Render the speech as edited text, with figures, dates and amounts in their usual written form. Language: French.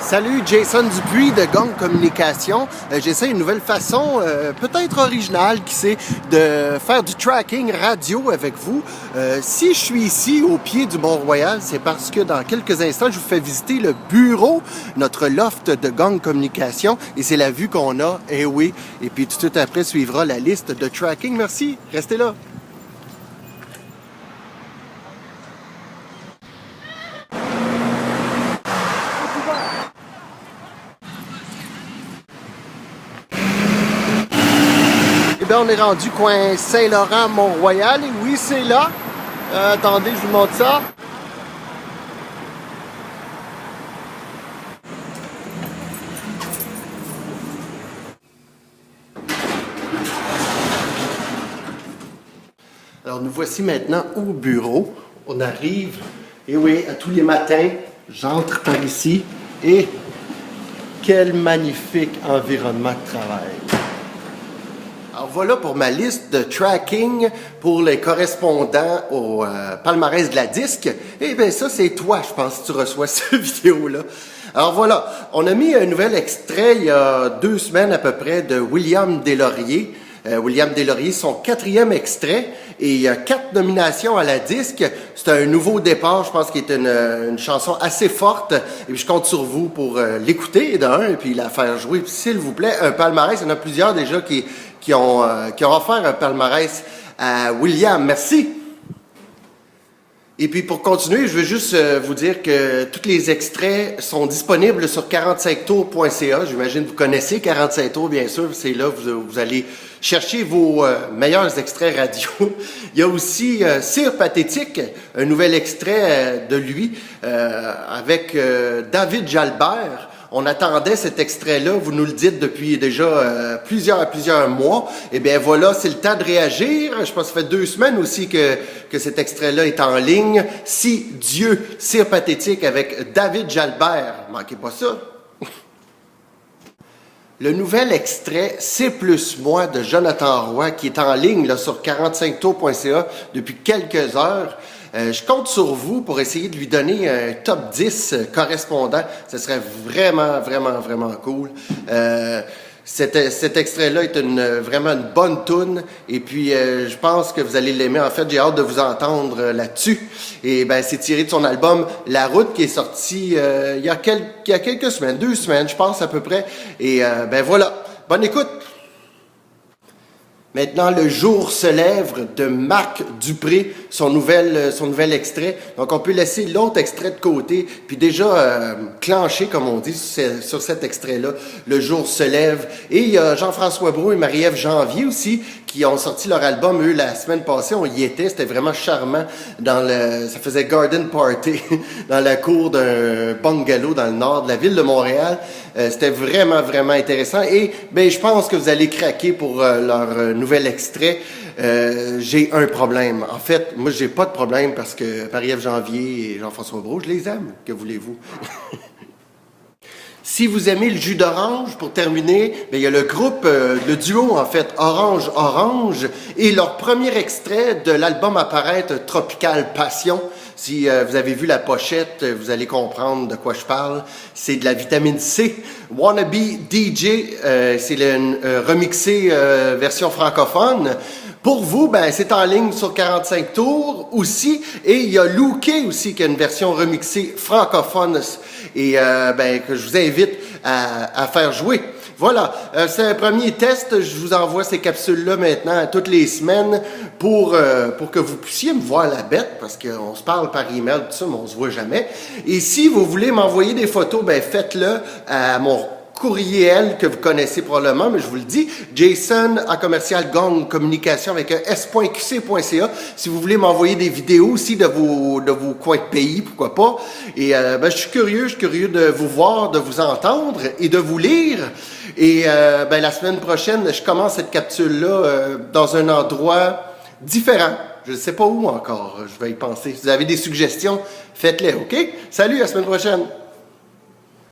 Salut, Jason Dupuis de Gong Communication. J'essaie une nouvelle façon, peut-être originale, qui c'est de faire du tracking radio avec vous. Si je suis ici au pied du Mont-Royal, c'est parce que dans quelques instants, je vous fais visiter le bureau, notre loft de Gong Communication, et c'est la vue qu'on a, eh oui. Et puis tout de suite après suivra la liste de tracking. Merci, restez là. Eh bien, on est rendu coin Saint-Laurent, Mont-Royal. Et oui, c'est là. Attendez, je vous montre ça. Alors, nous voici maintenant au bureau. On arrive, et oui, à tous les matins, j'entre par ici. Et quel magnifique environnement de travail. Alors voilà pour ma liste de tracking pour les correspondants au palmarès de la disque. Eh bien ça, c'est toi, je pense, que tu reçois cette vidéo-là. Alors voilà, on a mis un nouvel extrait il y a 2 semaines à peu près de William Deslauriers. William Deslauriers, son 4e extrait, et il y a 4 nominations à la disque. C'est un nouveau départ, je pense qu'il est une chanson assez forte, et puis je compte sur vous pour l'écouter d'un, et puis la faire jouer, s'il vous plaît. Un palmarès, il y en a plusieurs déjà qui ont offert un palmarès à William. Merci! Et puis pour continuer, je veux juste vous dire que tous les extraits sont disponibles sur 45tours.ca. J'imagine que vous connaissez 45 tours, bien sûr. C'est là que vous allez chercher vos meilleurs extraits radio. Il y a aussi Cire Pathétique, un nouvel extrait de lui avec David Jalbert. On attendait cet extrait-là, vous nous le dites depuis déjà plusieurs mois. Eh bien voilà, c'est le temps de réagir. Je pense que ça fait 2 semaines aussi que cet extrait-là est en ligne. Si Dieu, Cire Pathétique avec David Jalbert. Manquez pas ça. Le nouvel extrait C'est plus moi de Jonathan Roy qui est en ligne là, sur 45tours.ca depuis quelques heures. Je compte sur vous pour essayer de lui donner un top 10 correspondant. Ce serait vraiment cool. Cet extrait-là est vraiment une bonne toune. Et puis, je pense que vous allez l'aimer. En fait, j'ai hâte de vous entendre là-dessus. Et ben, c'est tiré de son album La Route qui est sorti il y a quelques semaines, 2 semaines, je pense à peu près. Et ben voilà. Bonne écoute! Maintenant, Le jour se lève de Marc Dupré, son nouvel extrait. Donc, on peut laisser l'autre extrait de côté, puis déjà clencher, comme on dit, sur cet extrait-là, Le jour se lève. Et il y a Jean-François Brault et Marie-Ève Janvier aussi, qui ont sorti leur album, eux, la semaine passée. On y était, c'était vraiment charmant. Ça faisait garden party dans la cour d'un bungalow dans le nord de la ville de Montréal. C'était vraiment intéressant. Et ben, je pense que vous allez craquer pour leur nouvel extrait. J'ai un problème. En fait, moi, j'ai pas de problème parce que Marie-Ève Janvier et Jean-François Brault, je les aime. Que voulez-vous? Si vous aimez le jus d'orange, pour terminer, bien, il y a le groupe, le duo en fait, Orange, et leur premier extrait de l'album à paraître, Tropical Passion. Si vous avez vu la pochette, vous allez comprendre de quoi je parle. C'est de la vitamine C. Wannabe DJ, c'est le remixé version francophone. Pour vous, ben, c'est en ligne sur 45 tours aussi. Et il y a Louquet aussi qui a une version remixée francophone et ben, que je vous invite à faire jouer. Voilà, c'est un premier test. Je vous envoie ces capsules-là maintenant toutes les semaines pour que vous puissiez me voir la bête parce qu'on se parle par email, tout ça, mais on se voit jamais. Et si vous voulez m'envoyer des photos, ben faites-le à mon courriel que vous connaissez probablement, mais je vous le dis, Jason à commercial Gong Communication avec un s.qc.ca. Si vous voulez m'envoyer des vidéos aussi de vos coins de pays, pourquoi pas. Et ben, je suis curieux de vous voir, de vous entendre et de vous lire. Et ben, la semaine prochaine, je commence cette capsule-là dans un endroit différent. Je ne sais pas où encore, je vais y penser. Si vous avez des suggestions, faites-les, OK? Salut, à la semaine prochaine!